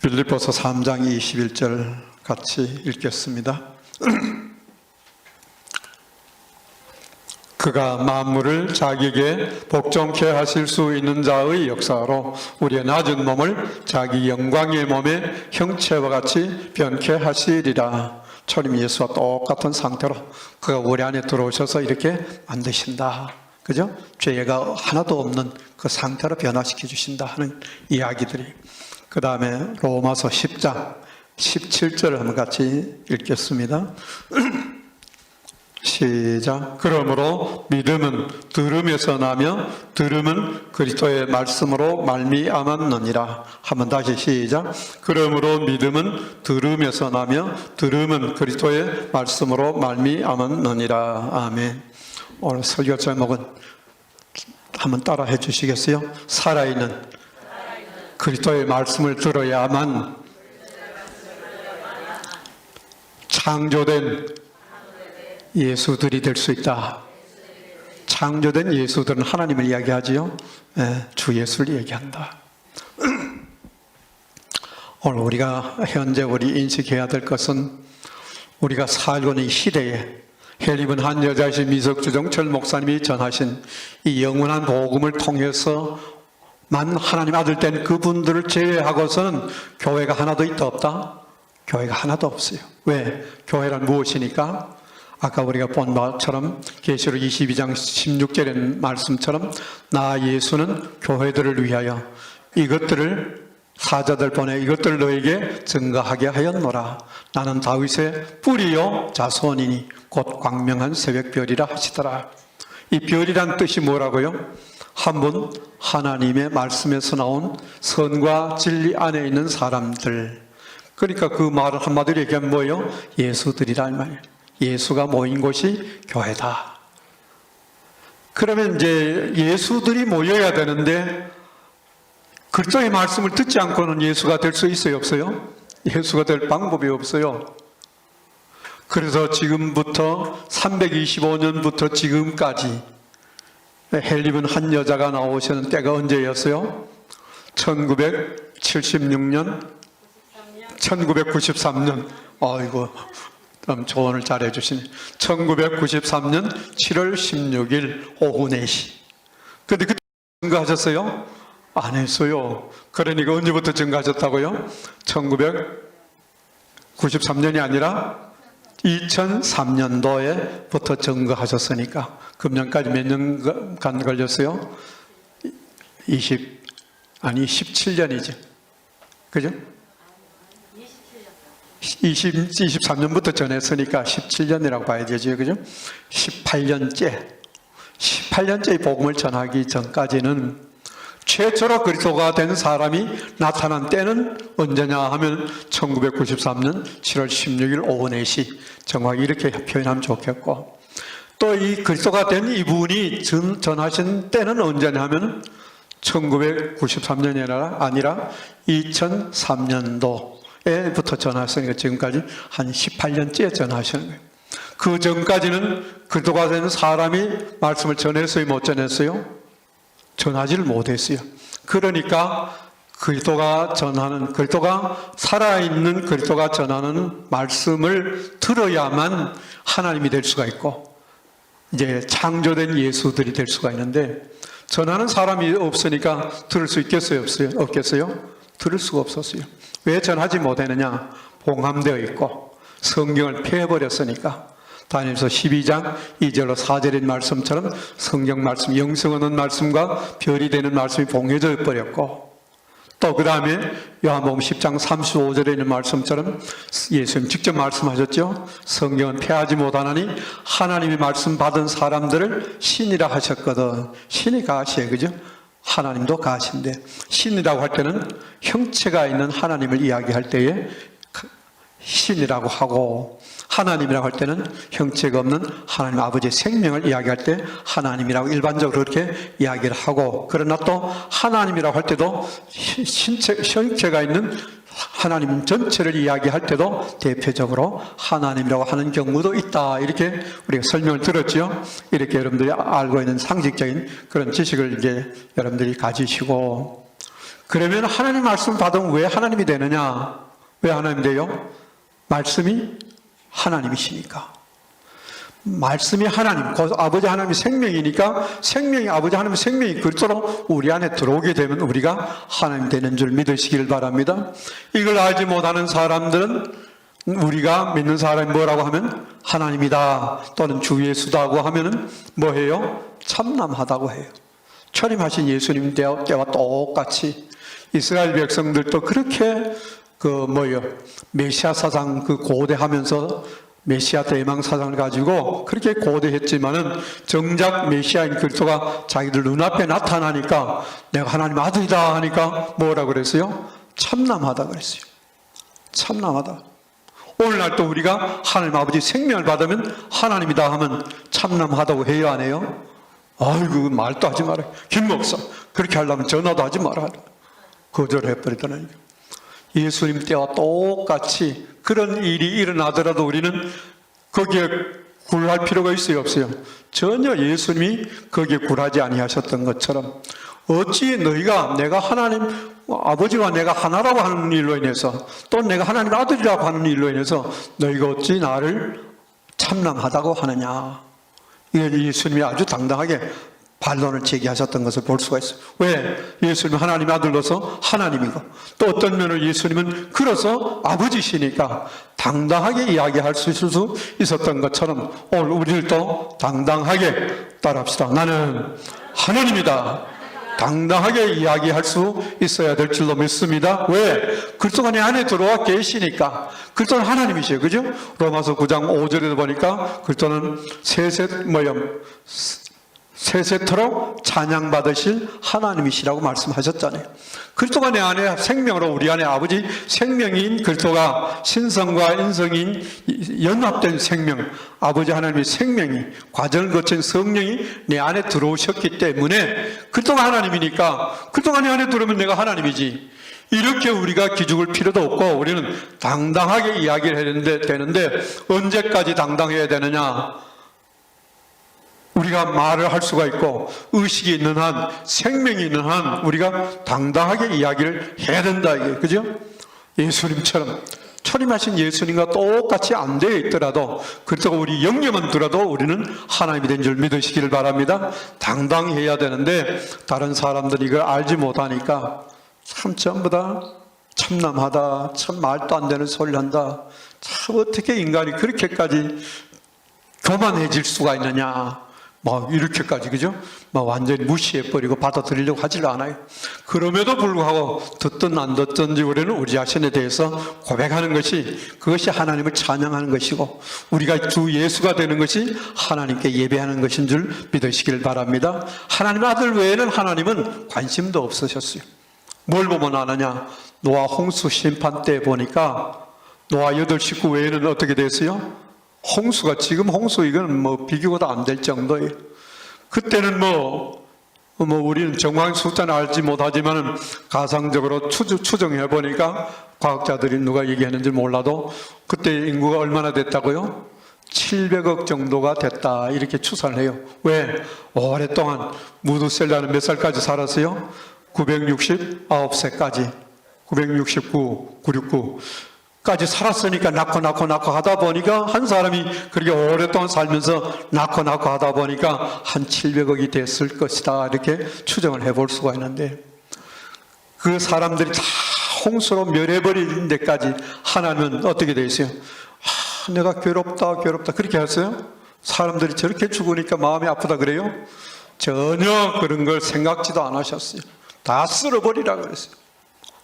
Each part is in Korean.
빌립보서 3장 21절 같이 읽겠습니다. 그가 만물을 자기에게 복종케 하실 수 있는 자의 역사로 우리의 낮은 몸을 자기 영광의 몸의 형체와 같이 변케 하시리라. 초림 예수와 똑같은 상태로 그가 우리 안에 들어오셔서 이렇게 만드신다. 그죠? 죄가 하나도 없는 그 상태로 변화시켜 주신다 하는 이야기들이. 그 다음에 로마서 10장 17절을 한번 같이 읽겠습니다. 시작. 그러므로 믿음은 들음에서 나며 들음은 그리스도의 말씀으로 말미암았느니라. 한번 다시 시작. 그러므로 믿음은 들음에서 나며 들음은 그리스도의 말씀으로 말미암았느니라. 아멘. 오늘 설교 제목은 한번 따라 해 주시겠어요? 살아있는 그리스도의 말씀을 들어야만 창조된 예수들이 될 수 있다. 창조된 예수들은 하나님을 이야기하지요. 주 예수를 얘기한다. 오늘 우리가 현재 우리 인식해야 될 것은 우리가 살고 있는 이 시대에 헬리번 한 여자이신 미석주정철 목사님이 전하신 이 영원한 복음을 통해서 만 하나님 아들 된 그분들을 제외하고서는 교회가 하나도 있다 없다? 교회가 하나도 없어요. 왜? 교회란 무엇이니까? 아까 우리가 본 말처럼 계시록 22장 16절의 말씀처럼 나 예수는 교회들을 위하여 이것들을 사자들 보내 이것들을 너에게 증거하게 하였노라. 나는 다윗의 뿌리요 자손이니 곧 광명한 새벽별이라 하시더라. 이 별이란 뜻이 뭐라고요? 한 분 하나님의 말씀에서 나온 선과 진리 안에 있는 사람들. 그러니까 그 말을 한마디로 얘기하면 뭐예요? 예수들이란 말이에요. 예수가 모인 곳이 교회다. 그러면 이제 예수들이 모여야 되는데 그리스도의 말씀을 듣지 않고는 예수가 될 수 있어요, 없어요? 예수가 될 방법이 없어요. 그래서 지금부터 325년부터 지금까지 헬리번 한 여자가 나오시는 때가 언제였어요? 1976년, 1993년. 아이고, 그럼 조언을 잘 해주시네. 1993년 7월 16일 오후 4시. 근데 그때 증거하셨어요? 안 했어요. 그러니까 언제부터 증거하셨다고요? 1993년이 아니라 2003년도에부터 증거하셨으니까 금년까지 몇 년간 걸렸어요? 17년이죠. 그죠? 23년부터 전했으니까 17년이라고 봐야 되죠. 그죠? 18년째 복음을 전하기 전까지는 최초로 그리스도가 된 사람이 나타난 때는 언제냐 하면 1993년 7월 16일 오후 4시. 정확히 이렇게 표현하면 좋겠고, 또 이 그리스도가 된 이분이 전하신 때는 언제냐 하면 1993년이 아니라 2003년도에부터 전하셨으니까 지금까지 한 18년째 전하시는 거예요. 그 전까지는 그리스도가 된 사람이 말씀을 전했어요, 못 전했어요? 전하지를 못했어요. 그러니까 그리스도가 살아있는 그리스도가 전하는 말씀을 들어야만 하나님이 될 수가 있고 이제 창조된 예수들이 될 수가 있는데, 전하는 사람이 없으니까 들을 수 있겠어요, 없겠어요? 들을 수가 없었어요. 왜 전하지 못했느냐? 봉함되어 있고 성경을 폐해버렸으니까. 다니엘서 12장 2절로 4절인 말씀처럼 성경 말씀, 영성 얻는 말씀과 별이 되는 말씀이 봉해져 버렸고, 또 그 다음에 요한복음 10장 35절에 있는 말씀처럼 예수님 직접 말씀하셨죠. 성경은 폐하지 못하나니 하나님의 말씀 받은 사람들을 신이라 하셨거든. 신이 가시에, 그죠? 하나님도 가신데, 신이라고 할 때는 형체가 있는 하나님을 이야기할 때에 신이라고 하고, 하나님이라고 할 때는 형체가 없는 하나님 아버지의 생명을 이야기할 때 하나님이라고 일반적으로 그렇게 이야기를 하고, 그러나 또 하나님이라고 할 때도 형체가 있는 하나님 전체를 이야기할 때도 대표적으로 하나님이라고 하는 경우도 있다. 이렇게 우리가 설명을 들었죠. 이렇게 여러분들이 알고 있는 상식적인 그런 지식을 이제 여러분들이 가지시고, 그러면 하나님 말씀 받으면 왜 하나님이 되느냐? 왜 하나님이 돼요? 말씀이 하나님이시니까. 말씀이 하나님, 곧 아버지 하나님이 생명이니까 생명이 아버지 하나님의 생명이 그토록 우리 안에 들어오게 되면 우리가 하나님 되는 줄 믿으시길 바랍니다. 이걸 알지 못하는 사람들은 우리가 믿는 사람이 뭐라고 하면 하나님이다 또는 주 예수다고 하면은 뭐해요? 참남하다고 해요. 철임하신 예수님 때와 똑같이 이스라엘 백성들도 그렇게 메시아 사상 고대하면서 메시아 대망 사상을 가지고 그렇게 고대했지만은 정작 메시아인 그리스도가 자기들 눈앞에 나타나니까 내가 하나님 아들이다 하니까 뭐라고 그랬어요? 참남하다 그랬어요. 참남하다. 오늘날도 우리가 하나님 아버지 생명을 받으면 하나님이다 하면 참남하다고 해요, 안 해요? 아이고, 말도 하지 마라. 김 목사, 그렇게 하려면 전화도 하지 마라. 거절해버리더라고요. 예수님 때와 똑같이 그런 일이 일어나더라도 우리는 거기에 굴할 필요가 있어요, 없어요? 전혀 예수님이 거기에 굴하지 아니하셨던 것처럼 어찌 너희가 내가 하나님 아버지와 내가 하나라고 하는 일로 인해서 또 내가 하나님 아들이라고 하는 일로 인해서 너희가 어찌 나를 참남하다고 하느냐. 이걸 예수님이 아주 당당하게 반론을 제기하셨던 것을 볼 수가 있어요. 왜? 예수님은 하나님의 아들로서 하나님이고 또 어떤 면을 예수님은 그래서 아버지시니까 당당하게 이야기할 수 있을 수 있었던 것처럼 오늘 우리들도 당당하게 따라합시다. 나는 하나님이다. 당당하게 이야기할 수 있어야 될 줄로 믿습니다. 왜? 그리스도가 내 안에 들어와 계시니까. 그리스도는 하나님이시에요. 그죠? 로마서 9장 5절에 보니까 그리스도는 세세토록 찬양받으실 하나님이시라고 말씀하셨잖아요. 그리스도가 내 안에 생명으로 우리 안에 아버지 생명인 그리스도가 신성과 인성인 연합된 생명, 아버지 하나님의 생명이 과정을 거친 성령이 내 안에 들어오셨기 때문에 그리스도가 하나님이니까 그리스도가 내 안에 들어오면 내가 하나님이지. 이렇게 우리가 기죽을 필요도 없고 우리는 당당하게 이야기를 해야 되는데 언제까지 당당해야 되느냐? 우리가 말을 할 수가 있고 의식이 있는 한, 생명이 있는 한 우리가 당당하게 이야기를 해야 된다 이게 그죠? 예수님처럼 철임하신 예수님과 똑같이 안 되어 있더라도 그렇다고 우리 영념은 들어도 우리는 하나님이 된 줄 믿으시기를 바랍니다. 당당해야 되는데 다른 사람들이 이걸 알지 못하니까 참 전부 다 참남하다, 참 말도 안 되는 소리를 한다. 참 어떻게 인간이 그렇게까지 교만해질 수가 있느냐. 이렇게까지, 그죠? 완전히 무시해버리고 받아들이려고 하질 않아요. 그럼에도 불구하고 듣든 안 듣든지 우리는 우리 자신에 대해서 고백하는 것이 그것이 하나님을 찬양하는 것이고 우리가 주 예수가 되는 것이 하나님께 예배하는 것인 줄 믿으시길 바랍니다. 하나님 아들 외에는 하나님은 관심도 없으셨어요. 뭘 보면 아느냐? 노아 홍수 심판 때 보니까 노아 8식구 외에는 어떻게 됐어요? 홍수가 지금 홍수 이건 비교가 안 될 정도예요. 그때는 우리는 정확한 숫자는 알지 못하지만은 가상적으로 추정해 보니까 과학자들이 누가 얘기하는지 몰라도 그때 인구가 얼마나 됐다고요? 700억 정도가 됐다 이렇게 추산을 해요. 왜? 오랫동안 무두셀라는 몇 살까지 살았어요? 969세까지 969, 969 까지 살았으니까 낳고 하다 보니까 한 사람이 그렇게 오랫동안 살면서 낳고 하다 보니까 한 700억이 됐을 것이다 이렇게 추정을 해볼 수가 있는데 그 사람들이 다 홍수로 멸해버린 데까지 하나님은 어떻게 돼 있어요? 내가 괴롭다 그렇게 했어요? 사람들이 저렇게 죽으니까 마음이 아프다 그래요? 전혀 그런 걸 생각지도 안 하셨어요. 다 쓸어버리라 그랬어요.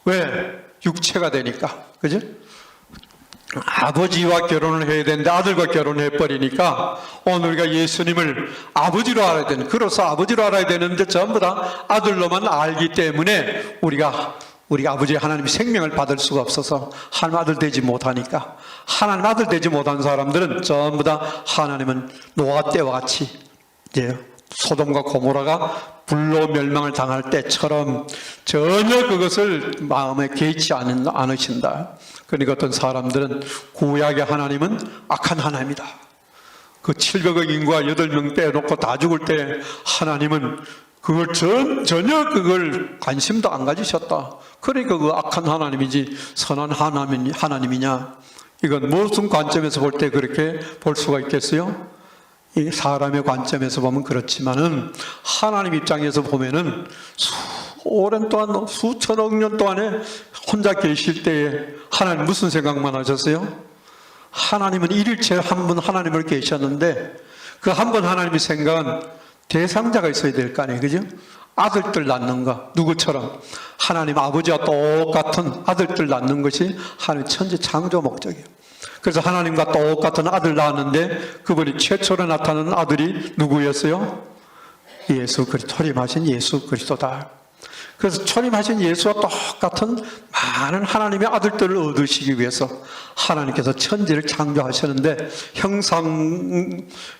왜? 육체가 되니까. 그죠? 아버지와 결혼을 해야 되는데 아들과 결혼해버리니까 오늘 우리가 예수님을 아버지로 알아야 되는, 그로서 아버지로 알아야 되는데 전부 다 아들로만 알기 때문에 우리가 아버지 하나님의 생명을 받을 수가 없어서 하나님 아들 되지 못하니까 하나님 아들 되지 못한 사람들은 전부 다 하나님은 노아 때와 같이 이제 소돔과 고모라가 불로 멸망을 당할 때처럼 전혀 그것을 마음에 개의치 않으신다. 그러니까 어떤 사람들은 구약의 하나님은 악한 하나님이다. 그 700억 인구가 8명 빼놓고 다 죽을 때 하나님은 그걸 전혀 그걸 관심도 안 가지셨다. 그러니까 그 악한 하나님이지 선한 하나님이냐? 이건 무슨 관점에서 볼 때 그렇게 볼 수가 있겠어요? 이 사람의 관점에서 보면 그렇지만은 하나님 입장에서 보면은 오랜 동안 수천억 년 동안에 혼자 계실 때에 하나님 무슨 생각만 하셨어요? 하나님은 일일체 한 분 하나님을 계셨는데 그 한 분 하나님의 생각은 대상자가 있어야 될 거 아니에요, 그죠? 아들들 낳는 거 누구처럼 하나님 아버지와 똑같은 아들들 낳는 것이 하나님 천지 창조 목적이에요. 그래서 하나님과 똑같은 아들 낳았는데 그분이 최초로 나타나는 아들이 누구였어요? 예수 그리스도, 초림하신 예수 그리스도다. 그래서 초림하신 예수와 똑같은 많은 하나님의 아들들을 얻으시기 위해서 하나님께서 천지를 창조하셨는데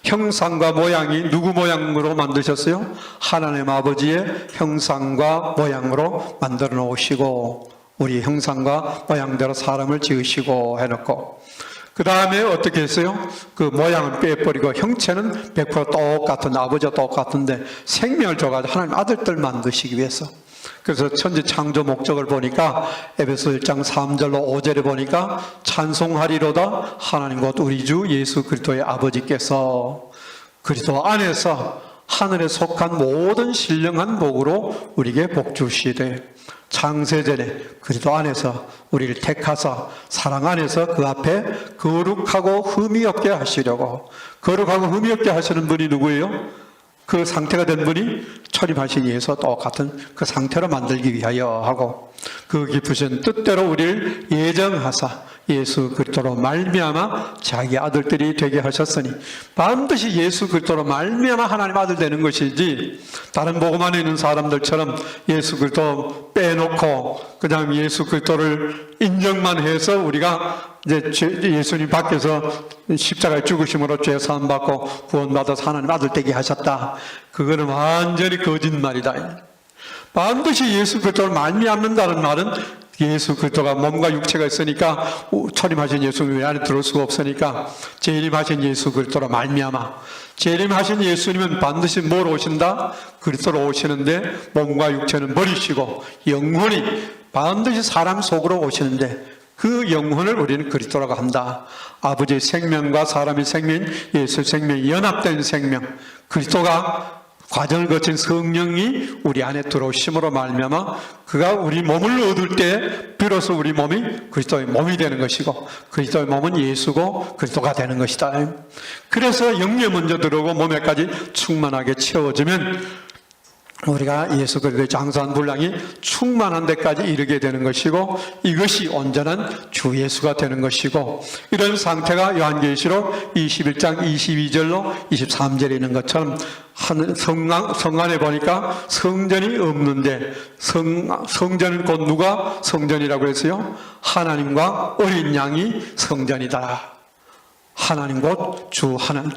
형상과 모양이 누구 모양으로 만드셨어요? 하나님 아버지의 형상과 모양으로 만들어 놓으시고 우리 형상과 모양대로 사람을 지으시고 해놓고 그 다음에 어떻게 했어요? 그 모양은 빼버리고 형체는 100% 똑같은 아버지와 똑같은데 생명을 줘가지고 하나님 아들들 만드시기 위해서 그래서 천지 창조 목적을 보니까 에베소 1장 3절로 5절에 보니까 찬송하리로다 하나님 곧 우리 주 예수 그리스도의 아버지께서 그리스도 안에서 하늘에 속한 모든 신령한 복으로 우리에게 복 주시되 창세전에 그리스도 안에서 우리를 택하사 사랑 안에서 그 앞에 거룩하고 흠이 없게 하시려고 거룩하고 흠이 없게 하시는 분이 누구예요? 그 상태가 된 분이 초림하신 예수와 똑같은 그 상태로 만들기 위하여 하고 그 깊으신 뜻대로 우리를 예정하사 예수 그리스도로 말미암아 자기 아들들이 되게 하셨으니 반드시 예수 그리스도로 말미암아 하나님 아들 되는 것이지 다른 복음 안에 있는 사람들처럼 예수 그리스도 빼놓고 그다음 예수 그리스도를 인정만 해서 우리가 이제 예수님 밖에서 십자가에 죽으심으로 죄 사함 받고 구원받아서 하나님 아들 되게 하셨다. 그거는 완전히 거짓말이다. 반드시 예수 그리스도를 말미암는다는 말은 예수 그리스도가 몸과 육체가 있으니까 초림하신 예수님 안에 들어올 수가 없으니까 재림하신 예수 그리스도로 말미암아 재림하신 예수님은 반드시 뭘 오신다? 그리스도로 오시는데 몸과 육체는 버리시고 영혼이 반드시 사람 속으로 오시는데 그 영혼을 우리는 그리스도라고 한다. 아버지의 생명과 사람의 생명, 예수의 생명이 연합된 생명, 그리스도가 과정을 거친 성령이 우리 안에 들어오심으로 말미암아 그가 우리 몸을 얻을 때 비로소 우리 몸이 그리스도의 몸이 되는 것이고 그리스도의 몸은 예수고 그리스도가 되는 것이다. 그래서 영에 먼저 들어오고 몸에까지 충만하게 채워지면 우리가 예수 그리스도의 장사한 분량이 충만한 데까지 이르게 되는 것이고 이것이 온전한 주 예수가 되는 것이고 이런 상태가 요한계시록 21장 22절로 23절에 있는 것처럼 성 안에 보니까 성전이 없는데 성전은 곧 누가 성전이라고 했어요? 하나님과 어린 양이 성전이다. 하나님 곧 주 하나님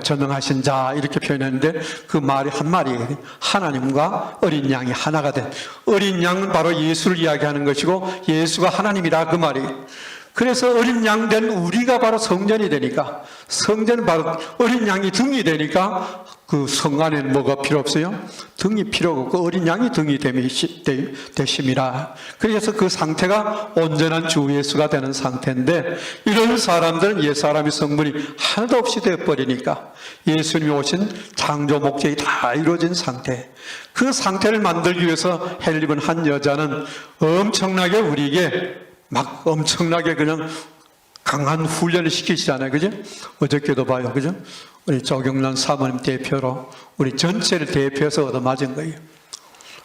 전능하신 자 이렇게 표현했는데 그 말이 한 말이에요. 하나님과 어린 양이 하나가 된 어린 양은 바로 예수를 이야기하는 것이고 예수가 하나님이라 그 말이에요. 그래서 어린 양 된 우리가 바로 성전이 되니까 성전은 바로 어린 양이 등이 되니까 그 성 안에는 뭐가 필요 없어요? 등이 필요가 없고 어린 양이 등이 되심이라. 그래서 그 상태가 온전한 주 예수가 되는 상태인데 이런 사람들은 옛사람의 성분이 하나도 없이 되어버리니까 예수님이 오신 창조 목적이 다 이루어진 상태 그 상태를 만들기 위해서 헬립은 한 여자는 엄청나게 우리에게 막 엄청나게 그냥 강한 훈련을 시키시잖아요. 그죠? 어저께도 봐요. 그죠? 우리 조경란 사모님 대표로 우리 전체를 대표해서 얻어맞은 거예요.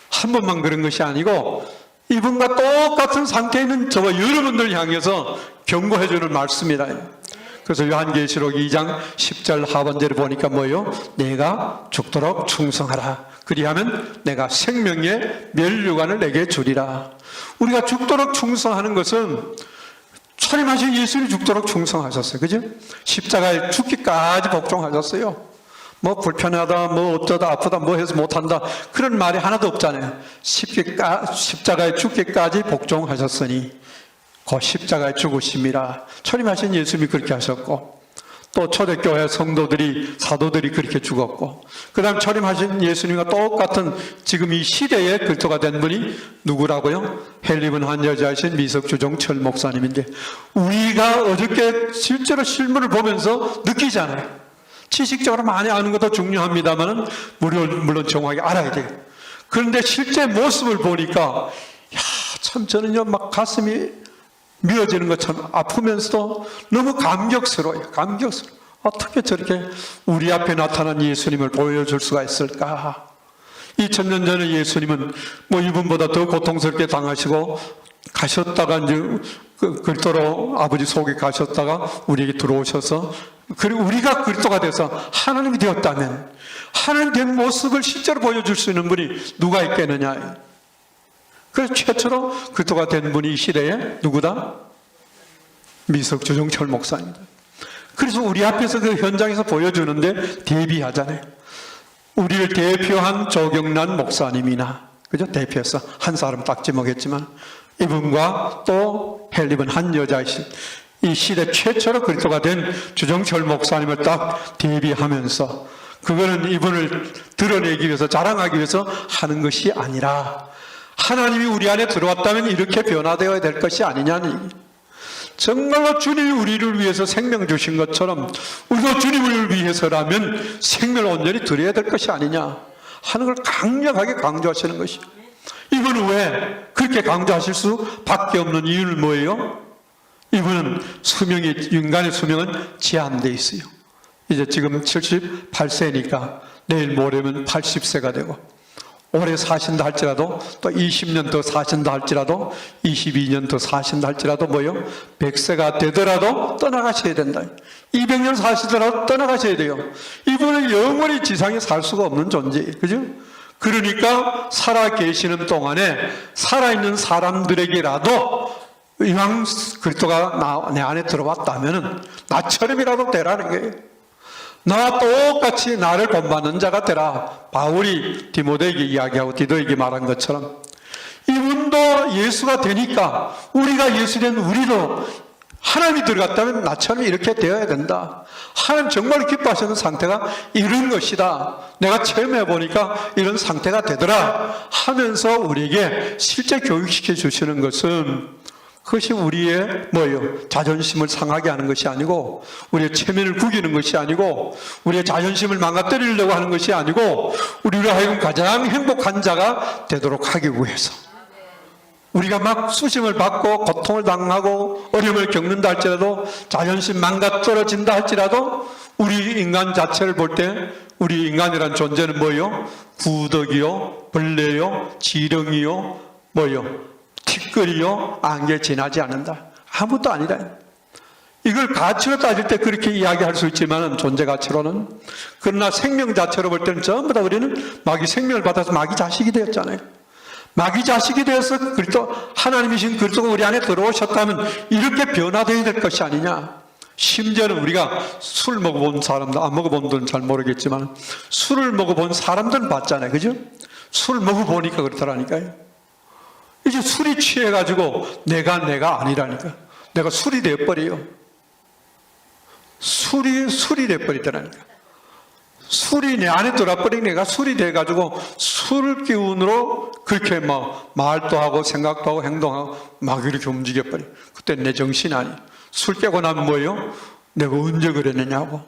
한 번만 그런 것이 아니고 이분과 똑같은 상태에 있는 저와 여러분들 향해서 경고해 주는 말씀이라. 그래서 요한계시록 2장 10절 하반절을 보니까 뭐예요? 내가 죽도록 충성하라. 그리하면 내가 생명의 면류관을 내게 주리라. 우리가 죽도록 충성하는 것은 초림하신 예수님이 죽도록 충성하셨어요. 그죠? 십자가에 죽기까지 복종하셨어요. 뭐 불편하다, 뭐 어쩌다, 아프다, 뭐 해서 못한다. 그런 말이 하나도 없잖아요. 십자가에 죽기까지 복종하셨으니 그 십자가에 죽으심이라. 초림하신 예수님이 그렇게 하셨고 또 초대교회 성도들이, 사도들이 그렇게 죽었고, 그 다음 철임하신 예수님과 똑같은 지금 이 시대의 그리스도가 된 분이 누구라고요? 헬리번 한 여자이신 미석주종 철 목사님인데, 우리가 어저께 실제로 실물을 보면서 느끼잖아요. 지식적으로 많이 아는 것도 중요합니다만 물론 정확하게 알아야 돼요. 그런데 실제 모습을 보니까 참 저는요 막 가슴이 미어지는 것처럼 아프면서도 너무 감격스러워요. 감격스러워. 어떻게 저렇게 우리 앞에 나타난 예수님을 보여줄 수가 있을까? 2000년 전에 예수님은 뭐 이분보다 더 고통스럽게 당하시고 가셨다가 이제 그리스도로 아버지 속에 가셨다가 우리에게 들어오셔서, 그리고 우리가 그리스도가 돼서 하나님이 되었다면 하나님 된 모습을 실제로 보여줄 수 있는 분이 누가 있겠느냐. 그래서 최초로 그리스도가 된 분이 이 시대에 누구다? 미석주종 철 목사입니다. 그래서 우리 앞에서 그 현장에서 보여주는데 대비하잖아요. 우리를 대표한 조경란 목사님이나, 그죠? 대표해서 한 사람 딱 지목했지만 이분과 또 헬리번 한 여자이신 이 시대 최초로 그리스도가 된 주정철 목사님을 딱 대비하면서, 그거는 이분을 드러내기 위해서, 자랑하기 위해서 하는 것이 아니라 하나님이 우리 안에 들어왔다면 이렇게 변화되어야 될 것이 아니냐니. 정말로 주님이 우리를 위해서 생명 주신 것처럼 우리도 주님을 위해서라면 생명을 온전히 드려야 될 것이 아니냐 하는 걸 강력하게 강조하시는 것이죠. 이분은 왜 그렇게 강조하실 수밖에 없는 이유는 뭐예요? 이분은 인간의 수명은 제한되어 있어요. 이제 지금 78세니까 내일 모레면 80세가 되고, 오래 사신다 할지라도, 또 20년 더 사신다 할지라도, 22년 더 사신다 할지라도 뭐요? 100세가 되더라도 떠나가셔야 된다. 200년 사시더라도 떠나가셔야 돼요. 이분은 영원히 지상에 살 수가 없는 존재예요. 그죠? 그러니까 살아 계시는 동안에 살아있는 사람들에게라도 이왕 그리스도가 내 안에 들어왔다면 나처럼이라도 되라는 거예요. 나와 똑같이 나를 본받는 자가 되라. 바울이 디모데에게 이야기하고 디도에게 말한 것처럼 이분도 예수가 되니까 우리가 예수 된 우리도 하나님이 들어갔다면 나처럼 이렇게 되어야 된다. 하나님 정말 기뻐하시는 상태가 이런 것이다. 내가 체험해 보니까 이런 상태가 되더라 하면서 우리에게 실제 교육시켜 주시는 것은, 그것이 우리의 뭐예요? 자존심을 상하게 하는 것이 아니고, 우리의 체면을 구기는 것이 아니고, 우리의 자존심을 망가뜨리려고 하는 것이 아니고, 우리로 하여금 가장 행복한 자가 되도록 하기 위해서, 우리가 막 수심을 받고 고통을 당하고 어려움을 겪는다 할지라도, 자존심 망가뜨려진다 할지라도, 우리 인간 자체를 볼 때 우리 인간이란 존재는 뭐예요? 구더기요, 벌레요, 지렁이요, 뭐예요? 티끌이요, 안개 지나지 않는다. 아무것도 아니다. 이걸 가치로 따질 때 그렇게 이야기할 수 있지만 존재 가치로는, 그러나 생명 자체로 볼 때는 전부 다 우리는 마귀 생명을 받아서 마귀 자식이 되었잖아요. 마귀 자식이 되어서 그리스도 하나님이신 그리스도가 우리 안에 들어오셨다면 이렇게 변화되어야 될 것이 아니냐. 심지어는 우리가 술 먹어본 사람들, 안 먹어본 분들은 잘 모르겠지만 술을 먹어본 사람들은 봤잖아요. 그죠? 술 먹어보니까 그렇더라니까요. 이제 술이 취해가지고 내가 아니라니까. 내가 술이 돼버려요. 술이 돼버리더라니까. 술이 내 안에 들어버리니 내가 술이 돼가지고 술 기운으로 그렇게 막 말도 하고 생각도 하고 행동하고 막 이렇게 움직여버려. 그때 내 정신이 아니. 술 깨고 나면 뭐예요? 내가 언제 그랬느냐고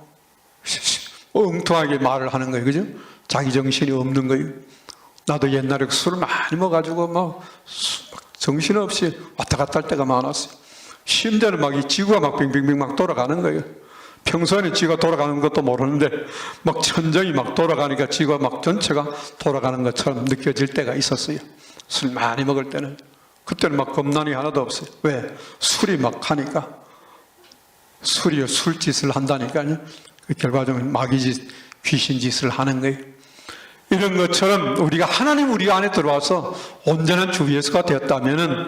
엉뚱하게 말을 하는 거예요. 그죠? 자기 정신이 없는 거예요. 나도 옛날에 술을 많이 먹어가지고 막 정신없이 왔다 갔다 할 때가 많았어요. 심지어는 막 이 지구가 막 빙빙빙 막 돌아가는 거예요. 평소에는 지구가 돌아가는 것도 모르는데 막 천정이 막 돌아가니까 지구가 막 전체가 돌아가는 것처럼 느껴질 때가 있었어요. 술 많이 먹을 때는. 그때는 막 겁난이 하나도 없어요. 왜? 술이 막 하니까. 술이요, 술짓을 한다니까요. 결과적으로 마귀짓, 귀신짓을 하는 거예요. 이런 것처럼 우리가 하나님 우리 안에 들어와서 온전한 주 예수가 되었다면은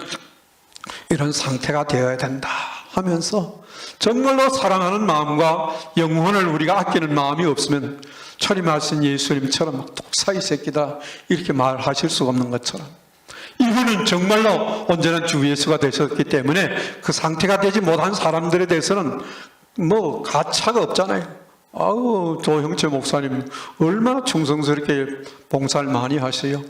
이런 상태가 되어야 된다 하면서, 정말로 사랑하는 마음과 영혼을 우리가 아끼는 마음이 없으면 철임하신 예수님처럼 독사이 새끼다 이렇게 말하실 수가 없는 것처럼, 이분은 정말로 온전한 주 예수가 되셨기 때문에 그 상태가 되지 못한 사람들에 대해서는 뭐 가차가 없잖아요. 아우, 조형철 목사님 얼마나 충성스럽게 봉사를 많이 하세요.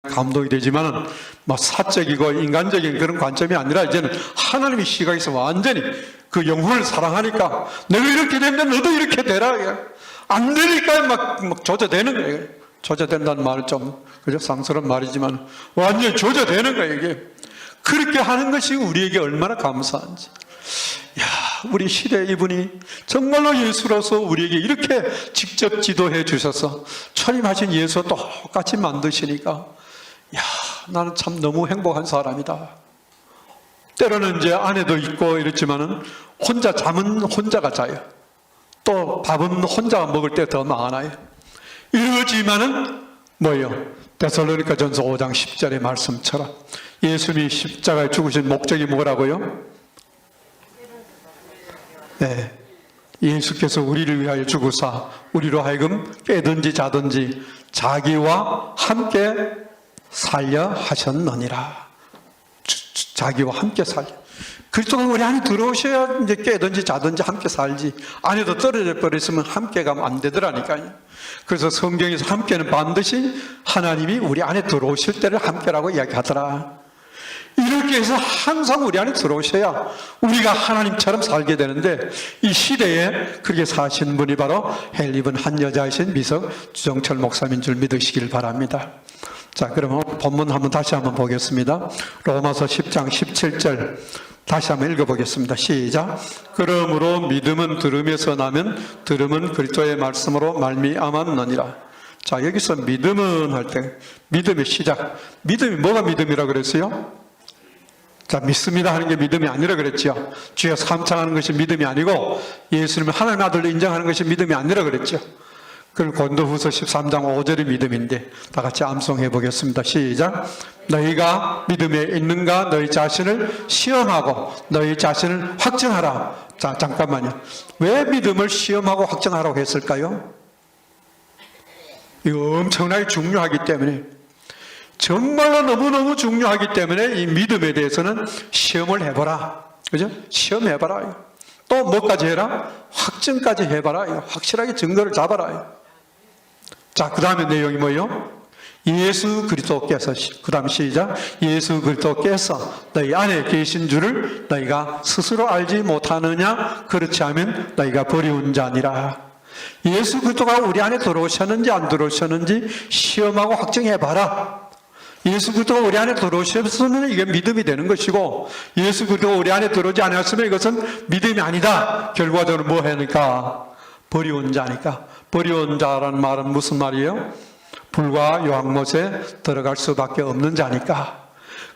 감동이 되지만은 막 사적이고 인간적인 그런 관점이 아니라 이제는 하나님의 시각에서 완전히 그 영혼을 사랑하니까 내가 이렇게 되면 너도 이렇게 되라. 안 되니까 막 조져되는 거예요. 조져된다는 말은 좀 그죠? 상스러운 말이지만 완전히 조져되는 거예요. 이게 그렇게 하는 것이 우리에게 얼마나 감사한지. 야, 우리 시대에 이분이 정말로 예수로서 우리에게 이렇게 직접 지도해 주셔서 초림하신 예수와 똑같이 만드시니까 야, 나는 참 너무 행복한 사람이다. 때로는 이제 아내도 있고 이렇지만은 혼자 잠은 혼자가 자요. 또 밥은 혼자가 먹을 때 더 많아요. 이러지만은 뭐예요? 데살로니가전서 5장 10절의 말씀처럼 예수님이 십자가에 죽으신 목적이 뭐라고요? 네, 예수께서 우리를 위하여 죽으사 우리로 하여금 깨든지 자든지 자기와 함께 살려 하셨느니라. 자기와 함께 살려. 그리스도가 우리 안에 들어오셔야 이제 깨든지 자든지 함께 살지. 안에도 떨어져 버렸으면 함께 가면 안 되더라니까요. 그래서 성경에서 함께는 반드시 하나님이 우리 안에 들어오실 때를 함께라고 이야기하더라. 이렇게 해서 항상 우리 안에 들어오셔야 우리가 하나님처럼 살게 되는데 이 시대에 그렇게 사신 분이 바로 헬리번 한 여자이신 미석 주정철 목사님인 줄 믿으시길 바랍니다. 자, 그러면 본문 다시 한번 보겠습니다. 로마서 10장 17절 다시 한번 읽어보겠습니다. 시작. 그러므로 믿음은 들음에서 나면 들음은 그리스도의 말씀으로 말미암았느니라. 자, 여기서 믿음은 할 때 믿음의 시작. 믿음이 뭐가 믿음이라 그랬어요? 자, 믿습니다 하는 게 믿음이 아니라 그랬죠. 주여 삼창하는 것이 믿음이 아니고 예수님을 하나님의 아들로 인정하는 것이 믿음이 아니라 그랬죠. 그럼 고린도후서 13장 5절이 믿음인데 다 같이 암송해 보겠습니다. 시작. 너희가 믿음에 있는가 너희 자신을 시험하고 너희 자신을 확증하라. 자, 잠깐만요. 왜 믿음을 시험하고 확증하라고 했을까요? 이거 엄청나게 중요하기 때문에, 정말로 너무너무 중요하기 때문에 이 믿음에 대해서는 시험을 해보라. 그죠? 시험해봐라. 또 뭐까지 해라? 확증까지 해봐라. 확실하게 증거를 잡아라. 자, 그 다음에 내용이 뭐예요? 예수 그리스도께서, 그 다음 시작. 예수 그리스도께서 너희 안에 계신 줄을 너희가 스스로 알지 못하느냐? 그렇지 않으면 너희가 버리운 자니라. 예수 그리스도가 우리 안에 들어오셨는지 안 들어오셨는지 시험하고 확증해봐라. 예수 그리스도가 우리 안에 들어오셨으면 이게 믿음이 되는 것이고, 예수 그리스도가 우리 안에 들어오지 않았으면 이것은 믿음이 아니다. 결과적으로 뭐 하니까? 버리운 자니까. 버리운 자라는 말은 무슨 말이에요? 불과 요한못에 들어갈 수밖에 없는 자니까.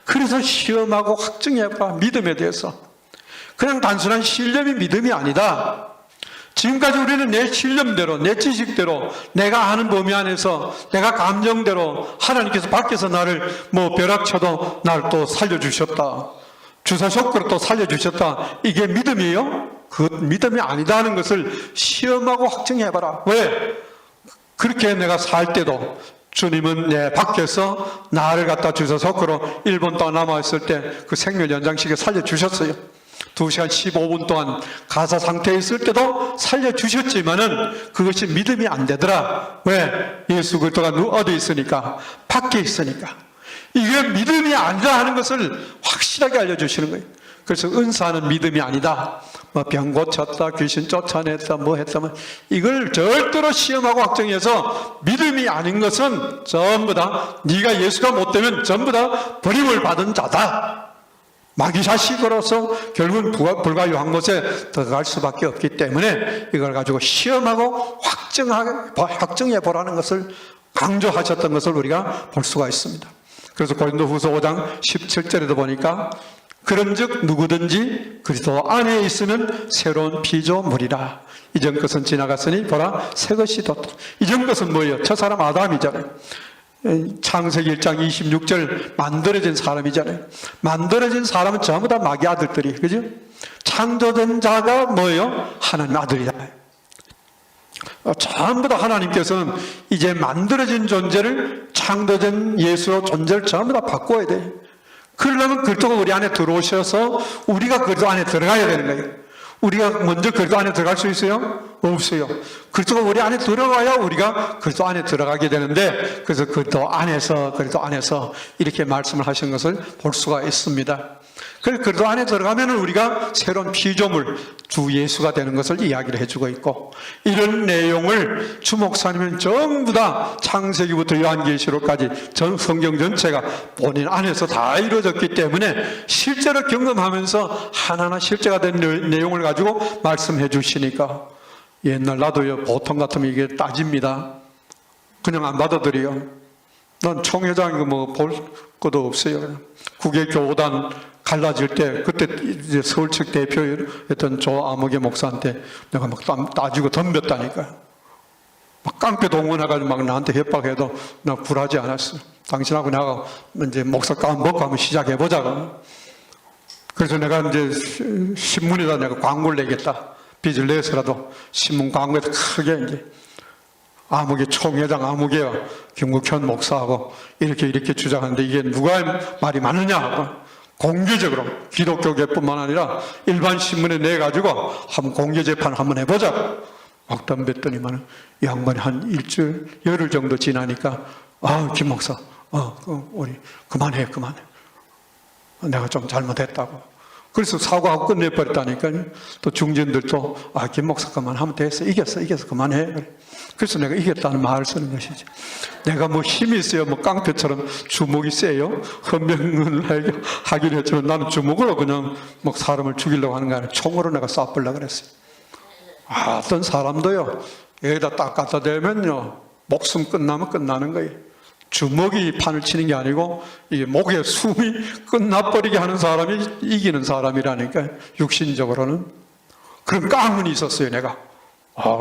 그래서 시험하고 확증해봐. 믿음에 대해서. 그냥 단순한 신념이 믿음이 아니다. 지금까지 우리는 내 신념대로, 내 지식대로, 내가 아는 범위 안에서, 내가 감정대로 하나님께서 밖에서 나를 벼락쳐도 나를 또 살려주셨다. 주사 쇼크로 또 살려주셨다. 이게 믿음이에요? 그 믿음이 아니다는 것을 시험하고 확증해봐라. 왜? 그렇게 내가 살 때도 주님은 내 밖에서 나를 갖다 주사 쇼크로 1분 동안 남아있을 때 그 생명 연장식에 살려주셨어요. 2시간 15분 동안 가사 상태에 있을 때도 살려주셨지만은 그것이 믿음이 안 되더라. 왜? 예수 그리스도가 어디 있으니까? 밖에 있으니까. 이게 믿음이 아니다 하는 것을 확실하게 알려주시는 거예요. 그래서 은사는 믿음이 아니다. 병 고쳤다, 귀신 쫓아냈다, 뭐 했다면 이걸 절대로 시험하고 확정해서 믿음이 아닌 것은 전부 다 네가 예수가 못 되면 전부 다 버림을 받은 자다. 마귀자식으로서 결국은 불과 요한못에 들어갈 수밖에 없기 때문에 이걸 가지고 시험하고 확증해 보라는 것을 강조하셨던 것을 우리가 볼 수가 있습니다. 그래서 고린도후서 5장 17절에도 보니까 그런즉 누구든지 그리스도 안에 있으면 새로운 피조물이라. 이전 것은 지나갔으니 보라 새 것이 돋다. 이전 것은 뭐예요? 저 사람 아담이잖아요. 창세기 1장 26절 만들어진 사람이잖아요. 만들어진 사람은 전부 다 마귀 아들들이, 그죠? 창조된 자가 뭐예요? 하나님 아들이다. 전부 다 하나님께서는 이제 만들어진 존재를 창조된 예수로 존재를 전부 다 바꿔야 돼요. 그러려면 그리스도가 우리 안에 들어오셔서 우리가 그리스도 안에 들어가야 되는 거예요. 우리가 먼저 그리스도 안에 들어갈 수 있어요? 없어요. 그리스도가 우리 안에 들어가야 우리가 그리스도 안에 들어가게 되는데, 그래서 그리스도 안에서 이렇게 말씀을 하신 것을 볼 수가 있습니다. 그래서 그리스도 안에 들어가면 우리가 새로운 피조물, 주 예수가 되는 것을 이야기를 해주고 있고, 이런 내용을 주 목사님은 전부 다 창세기부터 요한계시록까지 전 성경 전체가 본인 안에서 다 이루어졌기 때문에 실제로 경험하면서 하나하나 실제가 된 내용을 가지고 말씀해 주시니까, 옛날 나도요, 보통 같으면 이게 따집니다. 그냥 안 받아들여요. 난 총회장이고 뭐 볼 것도 없어요. 국외교단 갈라질 때, 그때 이제 서울 측 대표였던 조아무개 목사한테 내가 막 따지고 덤볐다니까요. 막 깡패 동원해가지고 막 나한테 협박해도 나 굴하지 않았어요. 당신하고 내가 이제 목사 가운 먹고 한번 시작해보자고. 그래서 내가 이제 신문에다 내가 광고를 내겠다. 빚을 내서라도 신문 광고에서 크게 이제 아무개 총회장 아무개와 김국현 목사하고 이렇게 주장하는데 이게 누가 말이 많으냐 하고 공개적으로 기독교계뿐만 아니라 일반 신문에 내가지고 한번 공개 재판 한번 해보자 막 덤볐더니만 이 양반이 한 일주일 열흘 정도 지나니까 김 목사 우리 그만해 내가 좀 잘못했다고. 그래서 사과하고 끝내버렸다니까요. 또 중진들도 김 목사 그만하면 됐어. 이겼어 그만해. 그래서 내가 이겼다는 말을 쓰는 것이지. 내가 뭐 힘이 있어요. 뭐 깡패처럼 주먹이 세요. 헌병을 하기로 했지만 나는 주먹으로 그냥 뭐 사람을 죽이려고 하는 게 아니라 총으로 내가 쏴보려고 그랬어요. 어떤 사람도요, 여기다 딱 갖다 대면요, 목숨 끝나면 끝나는 거예요. 주먹이 판을 치는 게 아니고 이 목에 숨이 끝나버리게 하는 사람이 이기는 사람이라니까. 육신적으로는 그런 깡은 있었어요. 내가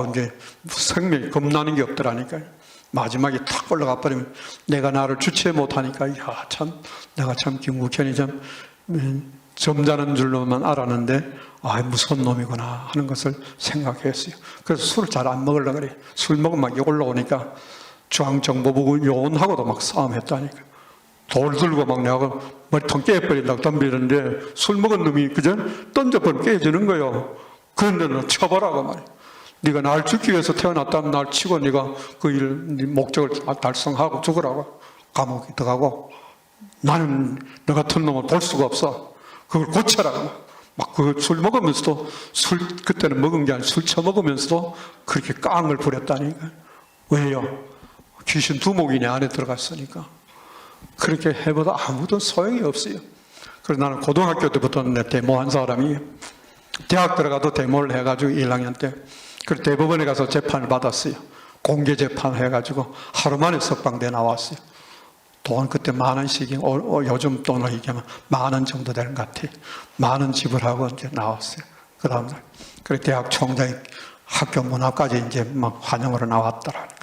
이제 생명이 겁나는 게 없더라니까요. 마지막에 탁 올라가 버리면 내가 나를 주체 못하니까 내가 참 김국현이 좀 점잖은 줄로만 알았는데 무서운 놈이구나 하는 것을 생각했어요. 그래서 술을 잘 안 먹으려고 그래요. 술 먹으면 막 욕 올라오니까 중앙정보부 요원하고도 막 싸움했다니까. 돌 들고 막 내가 머리통 깨버리려고 덤비는데 술 먹은 놈이 그저 던져버리면 깨지는 거예요. 그런데 너 쳐보라고 말이야. 네가 날 죽기 위해서 태어났다면 날 치고 네가 그 네 목적을 달성하고 죽으라고. 감옥에 들어가고 나는 너 같은 놈을 볼 수가 없어. 그걸 고쳐라고. 막 그 술 먹으면서도 그때는 먹은 게 아니라 술 처먹으면서도 그렇게 깡을 부렸다니까. 왜요? 귀신 두목이 내 안에 들어갔으니까. 그렇게 해봐도 아무도 소용이 없어요. 그래서 나는 고등학교 때부터는 내 데모한 사람이에요. 대학 들어가도 데모를 해가지고 1학년 때. 그래서 대법원에 가서 재판을 받았어요. 공개 재판을 해가지고 하루 만에 석방돼 나왔어요. 돈 그때 10,000원씩이, 요즘 돈으로 얘기하면 10,000원 정도 되는 것 같아요. 10,000원 지불하고 이제 나왔어요. 그 다음날. 그래서 대학 총장이 학교 문화까지 이제 막 환영으로 나왔더라니까.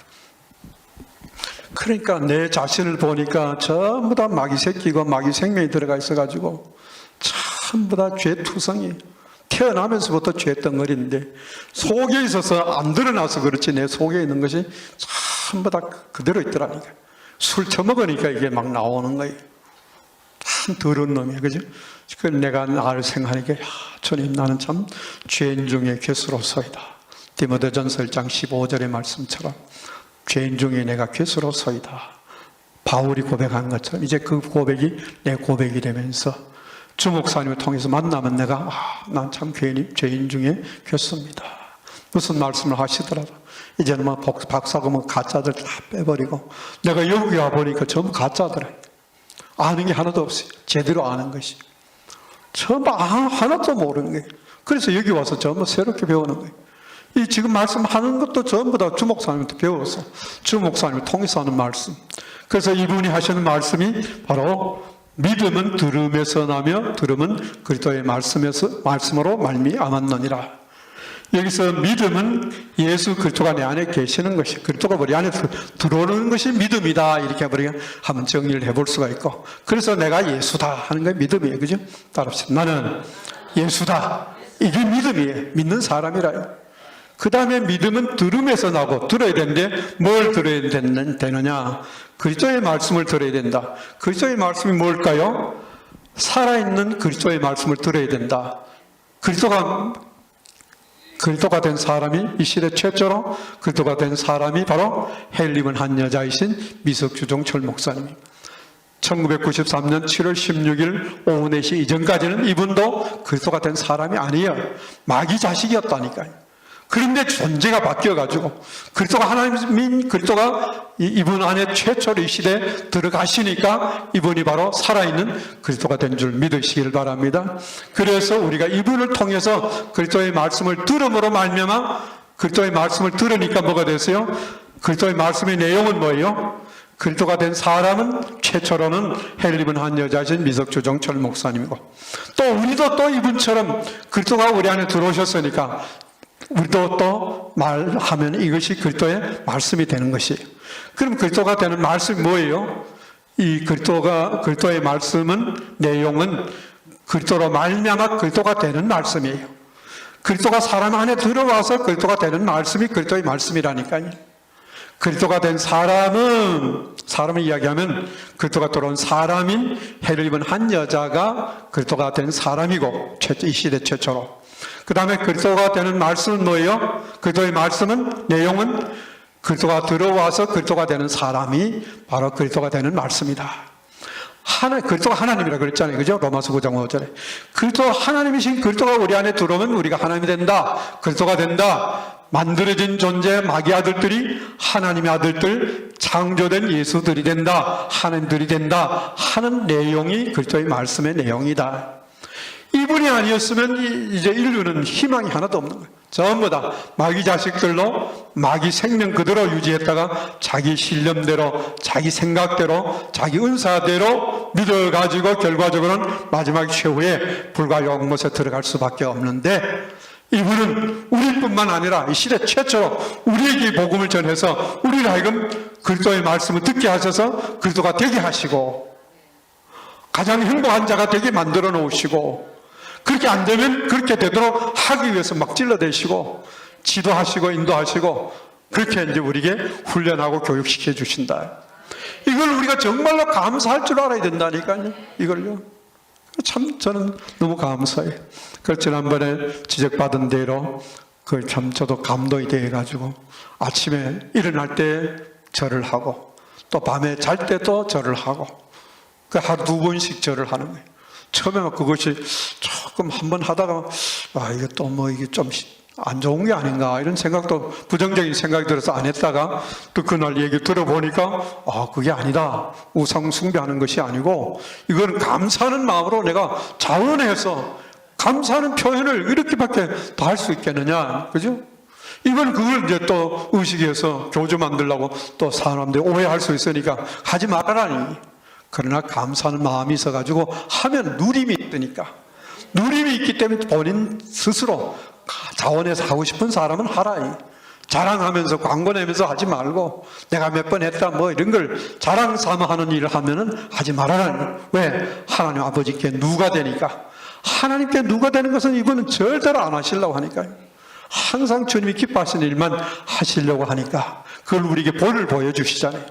그러니까 내 자신을 보니까 전부 다 마귀 새끼고 마귀 생명이 들어가 있어가지고 전부 다 죄투성이. 태어나면서부터 죄덩어리인데 속에 있어서 안 드러나서 그렇지 내 속에 있는 것이 전부 다 그대로 있더라니까. 술 처먹으니까 이게 막 나오는 거예요. 참 더러운 놈이에요. 그죠? 그 내가 나를 생각하니까 주님 나는 참 죄인 중에 괴수로서이다. 디모데전서 1장 15절의 말씀처럼 죄인 중에 내가 괴수로서이다. 바울이 고백한 것처럼 이제 그 고백이 내 고백이 되면서 주 목사님을 통해서 만나면 내가 난 참 죄인 중에 괴수입니다. 무슨 말씀을 하시더라도 이제는 뭐 박사고 뭐 가짜들 다 빼버리고 내가 여기 와보니까 전부 가짜더라. 아는 게 하나도 없어요. 제대로 아는 것이 전부 하나도 모르는 거예요. 그래서 여기 와서 전부 새롭게 배우는 거예요. 이 지금 말씀하는 것도 전부 다 주 목사님한테 배워서 주 목사님을 통해서 하는 말씀. 그래서 이분이 하시는 말씀이 바로 믿음은 들음에서 나며 들음은 그리스도의 말씀으로 말미암았느니라. 여기서 믿음은 예수 그리스도가 내 안에 계시는 것이, 그리스도가 우리 안에 들어오는 것이 믿음이다. 이렇게 한번 정리를 해볼 수가 있고, 그래서 내가 예수다 하는 게 믿음이에요. 그죠? 따라합시다. 나는 예수다. 이게 믿음이에요. 믿는 사람이라요. 그 다음에 믿음은 들음에서 나고, 들어야 되는데 뭘 들어야 되느냐? 그리스도의 말씀을 들어야 된다. 그리스도의 말씀이 뭘까요? 살아있는 그리스도의 말씀을 들어야 된다. 그리스도가 그리스도가 된 사람이 이 시대 최초로 그리스도가 된 사람이 바로 헬 입은 한 여자이신 미석주종 철 목사님입니다. 1993년 7월 16일 오후 4시 이전까지는 이분도 그리스도가 된 사람이 아니에요. 마귀 자식이었다니까요. 그런데 존재가 바뀌어가지고 그리스도가 하나님인 그리스도가 이분 안에 최초로 이 시대에 들어가시니까 이분이 바로 살아있는 그리스도가 된 줄 믿으시길 바랍니다. 그래서 우리가 이분을 통해서 그리스도의 말씀을 들음으로 말미암아 그리스도의 말씀을 들으니까 뭐가 됐어요? 그리스도의 말씀의 내용은 뭐예요? 그리스도가 된 사람은 최초로는 헬 입은 한 여자신 미석주종 철 목사님이고, 또 우리도 또 이분처럼 그리스도가 우리 안에 들어오셨으니까 우리도 또 말하면 이것이 그리스도의 말씀이 되는 것이에요. 그럼 그리스도가 되는 말씀이 뭐예요? 이 그리스도의 말씀은, 내용은 그리스도로 말미암아 그리스도가 되는 말씀이에요. 그리스도가 사람 안에 들어와서 그리스도가 되는 말씀이 그리스도의 말씀이라니까요. 그리스도가 된 사람을 이야기하면 그리스도가 들어온 사람인 해를 입은 한 여자가 그리스도가 된 사람이고, 이 시대 최초로. 그 다음에 그리스도가 되는 말씀은 뭐예요? 그리스도의 말씀은, 내용은 그리스도가 들어와서 그리스도가 되는 사람이 바로 그리스도가 되는 말씀이다. 그리스도가 하나님이라 그랬잖아요. 그죠? 로마서 9장 5절에. 그리스도가 하나님이신 그리스도가 우리 안에 들어오면 우리가 하나님이 된다. 그리스도가 된다. 만들어진 존재 마귀 아들들이 하나님의 아들들, 창조된 예수들이 된다. 하나님들이 된다. 하는 내용이 그리스도의 말씀의 내용이다. 이분이 아니었으면 이제 인류는 희망이 하나도 없는 거예요. 전부 다 마귀 자식들로 마귀 생명 그대로 유지했다가 자기 신념대로, 자기 생각대로, 자기 은사대로 믿어가지고 결과적으로는 마지막 최후에 불과 용못에 들어갈 수밖에 없는데, 이분은 우리뿐만 아니라 이 시대 최초로 우리에게 복음을 전해서 우리를 하여금 그리스도의 말씀을 듣게 하셔서 그리스도가 되게 하시고, 가장 행복한 자가 되게 만들어 놓으시고, 그렇게 안 되면 그렇게 되도록 하기 위해서 막 찔러대시고 지도하시고 인도하시고, 그렇게 이제 우리에게 훈련하고 교육시켜 주신다. 이걸 우리가 정말로 감사할 줄 알아야 된다니까요. 이걸요. 참 저는 너무 감사해요. 그래서 지난번에 지적받은 대로 참 저도 감동이 돼가지고 아침에 일어날 때 절을 하고 또 밤에 잘 때도 절을 하고, 그 하루 2번씩 절을 하는 거예요. 처음에 그것이 조금 한번 하다가 이게 또 이게 좀 안 좋은 게 아닌가 이런 생각도, 부정적인 생각이 들어서 안 했다가 또 그날 얘기 들어보니까 그게 아니다. 우상 숭배하는 것이 아니고 이건 감사하는 마음으로 내가 자원해서 감사하는 표현을 이렇게밖에 더 할 수 있겠느냐, 그죠? 이건 그걸 이제 또 의식해서 교주 만들려고 또 사람들이 오해할 수 있으니까 하지 말아라니. 그러나 감사하는 마음이 있어가지고 하면 누림이 있으니까, 누림이 있기 때문에 본인 스스로 자원해서 하고 싶은 사람은 하라. 자랑하면서 광고 내면서 하지 말고 내가 몇 번 했다 이런 걸 자랑 삼아 하는 일을 하면은 하지 말아라. 왜? 하나님 아버지께 누가 되니까. 하나님께 누가 되는 것은 이분은 절대로 안 하시려고 하니까요. 항상 주님이 기뻐하시는 일만 하시려고 하니까 그걸 우리에게 본을 보여주시잖아요.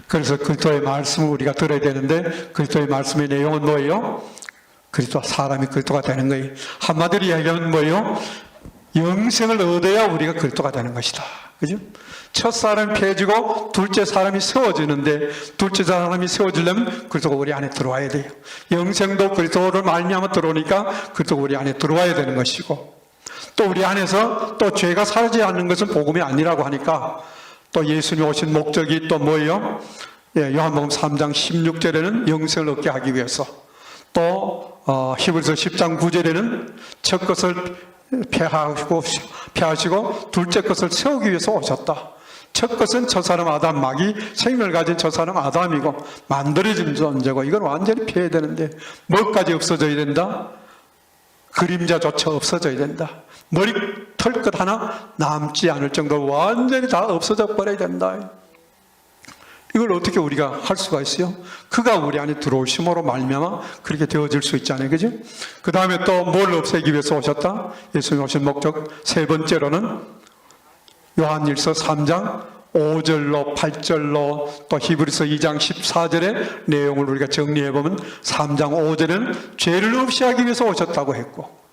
그래서 그리스도의 말씀을 우리가 들어야 되는데, 그리스도의 말씀의 내용은 뭐예요? 사람이 그리스도가 되는 거예요. 한마디로 이야기하면 뭐예요? 영생을 얻어야 우리가 그리스도가 되는 것이다. 그죠? 첫 사람이 폐해지고 둘째 사람이 세워지는데, 둘째 사람이 세워지려면 그리스도가 우리 안에 들어와야 돼요. 영생도 그리스도를 말미암아 들어오니까 그리스도가 우리 안에 들어와야 되는 것이고, 또 우리 안에서 또 죄가 사라지지 않는 것은 복음이 아니라고 하니까 또 예수님 오신 목적이 또 뭐예요? 요한복음 3장 16절에는 영생을 얻게 하기 위해서, 또 히브리서 10장 9절에는 첫 것을 폐하시고 둘째 것을 세우기 위해서 오셨다. 첫 것은 저 사람 아담, 마귀 생명을 가진 저 사람 아담이고 만들어진 존재고, 이건 완전히 폐해야 되는데 뭐까지 없어져야 된다? 그림자조차 없어져야 된다. 머리 털끝 하나 남지 않을 정도로 완전히 다 없어져 버려야 된다. 이걸 어떻게 우리가 할 수가 있어요? 그가 우리 안에 들어오심으로 말미암아 그렇게 되어질 수 있잖아요. 그죠? 그 다음에 또 뭘 없애기 위해서 오셨다? 예수님 오신 목적 세 번째로는 요한일서 3장 5절로 8절로 또 히브리서 2장 14절의 내용을 우리가 정리해보면 3장 5절에는 죄를 없이 하기 위해서 오셨다고 했고,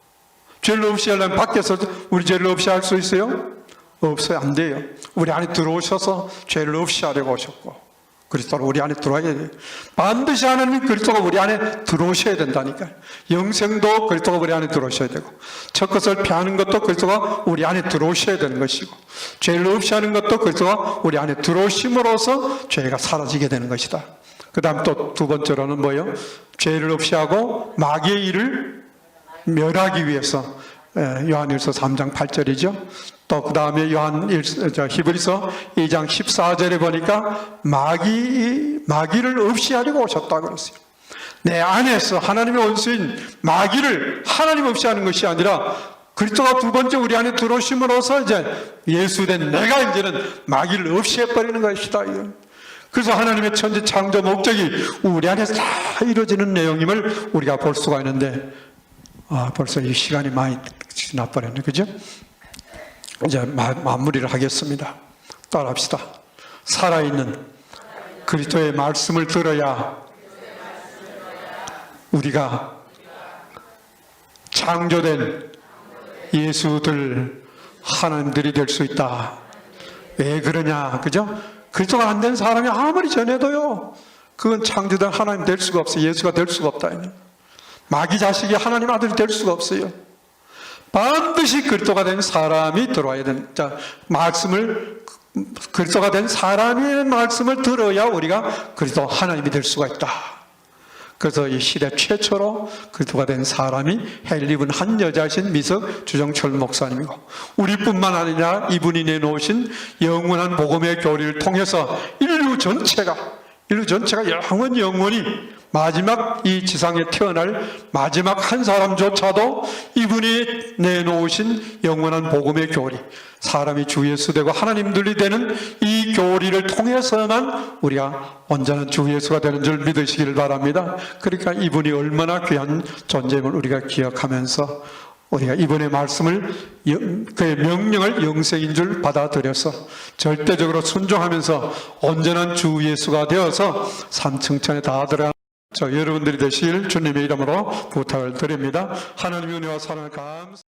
죄를 없이 하려면 밖에서 우리 죄를 없이 할 수 있어요? 없어요. 안 돼요. 우리 안에 들어오셔서 죄를 없이 하려고 오셨고 그리스도로 우리 안에 들어와야 돼요. 반드시 하나님이 그리스도가 우리 안에 들어오셔야 된다니까요. 영생도 그리스도가 우리 안에 들어오셔야 되고 첫 것을 피하는 것도 그리스도가 우리 안에 들어오셔야 되는 것이고 죄를 없이 하는 것도 그리스도가 우리 안에 들어오심으로써 죄가 사라지게 되는 것이다. 그 다음 또 두 번째로는 뭐예요? 죄를 없이 하고 마귀의 일을 멸하기 위해서 요한일서 3장 8절이죠. 또 그 다음에 히브리서 2장 14절에 보니까 마귀를 없이 하려고 오셨다 그랬어요. 내 안에서 하나님의 원수인 마귀를 하나님 없이 하는 것이 아니라 그리스도가 두 번째 우리 안에 들어오심으로써 이제 예수된 내가 이제는 마귀를 없이 해버리는 것이다. 그래서 하나님의 천지 창조 목적이 우리 안에서 다 이루어지는 내용임을 우리가 볼 수가 있는데 벌써 이 시간이 많이 지나버렸네. 그죠? 이제 마무리를 하겠습니다. 따라합시다. 살아있는 그리스도의 말씀을 들어야 우리가 창조된 예수들 하나님들이 될 수 있다. 왜 그러냐? 그죠? 그리스도가 안 된 사람이 아무리 전해도요, 그건 창조된 하나님 될 수가 없어요. 예수가 될 수가 없다. 마귀 자식이 하나님 아들이 될 수가 없어요. 반드시 그리스도가 된 사람이 들어와야 되는, 그리스도가 된 사람의 말씀을 들어야 우리가 그리스도 하나님이 될 수가 있다. 그래서 이 시대 최초로 그리스도가 된 사람이 헬리분 한 여자이신 미석 주정철 목사님이고, 우리뿐만 아니라 이분이 내놓으신 영원한 복음의 교리를 통해서 인류 전체가 영원히 마지막 이 지상에 태어날 마지막 한 사람조차도 이분이 내놓으신 영원한 복음의 교리, 사람이 주 예수 되고 하나님들이 되는 이 교리를 통해서만 우리가 온전한 주 예수가 되는 줄 믿으시기를 바랍니다. 그러니까 이분이 얼마나 귀한 존재임을 우리가 기억하면서 우리가 이번의 말씀을, 그의 명령을 영생인 줄 받아들여서 절대적으로 순종하면서 온전한 주 예수가 되어서 산청천에 다 들어가는 여러분들이 되실 주님의 이름으로 부탁을 드립니다. 하나님의 은혜와 사랑을 감사합니다.